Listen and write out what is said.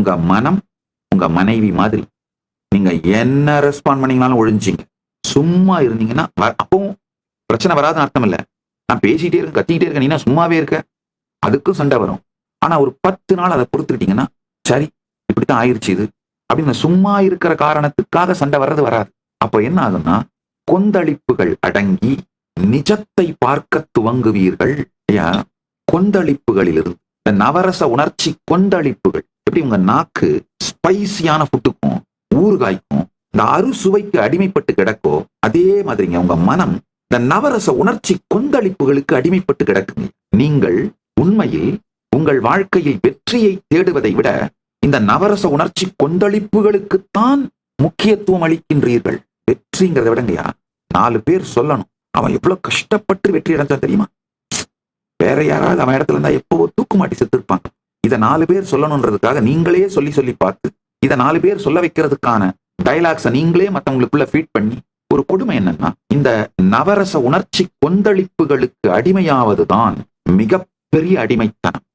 உங்க மனம் உங்க மனைவி மாதிரி. நீங்க என்ன ரெஸ்பாண்ட் பண்ணீங்கனாலும் ஒழிஞ்சிங்க. சும்மா இருந்தீங்கன்னா அப்பவும் பிரச்சனை வராதுன்னு அர்த்தம் இல்ல. நான் பேசிட்டே இருக்கேன், கத்திக்கிட்டே இருக்கேன், நீ சும்மாவே இருக்க, அதுக்கும் சண்டை வரும். ஆனா ஒரு 10 நாள் அதை பொறுத்துக்கிட்டீங்கன்னா, சரி இப்படித்தான் ஆயிருச்சு இது அப்படின்னு சும்மா இருக்கிற காரணத்துக்காக சண்டை வர்றது வராது. அப்ப என்ன ஆகும்னா, கொந்தளிப்புகள் அடங்கி நிஜத்தை பார்க்க துவங்குவீர்கள். ஐயா, கொந்தளிப்புகளிலிருந்து இந்த நவரச உணர்ச்சி கொந்தளிப்புகள் எப்படி உங்க நாக்கு ஸ்பைசியான ஃபுட்டுக்கும் ஊறுகாய்க்கும் இந்த அறுசுவைக்கு அடிமைப்பட்டு கிடக்கோ, அதே மாதிரிங்க உங்க மனம் இந்த நவரச உணர்ச்சி கொந்தளிப்புகளுக்கு அடிமைப்பட்டு கிடக்குங்க. நீங்கள் உண்மையில் உங்கள் வாழ்க்கையில் வெற்றியை தேடுவதை விட இந்த நவரச உணர்ச்சி கொந்தளிப்புகளுக்குத்தான் முக்கியத்துவம் அளிக்கின்றீர்கள். வெற்றிங்கிறத விடங்கயா 4 பேர் சொல்லணும் அவன் எவ்வளவு கஷ்டப்பட்டு வெற்றி அடைஞ்சான் தெரியுமா, வேற யாராவது அவன் இடத்துல இருந்தா எப்பவோ தூக்கு மாட்டி செத்துருப்பாங்க. இதை 4 பேர் சொல்லணுன்றதுக்காக நீங்களே சொல்லி சொல்லி பார்த்து இதை 4 பேர் சொல்ல வைக்கிறதுக்கான டைலாக்ஸை நீங்களே மற்றவங்களுக்குள்ள ஃபீட் பண்ணி, ஒரு கொடுமை என்னன்னா, இந்த நவரச உணர்ச்சி கொந்தளிப்புகளுக்கு அடிமையாவதுதான் மிகப்பெரிய அடிமைத்தனம்.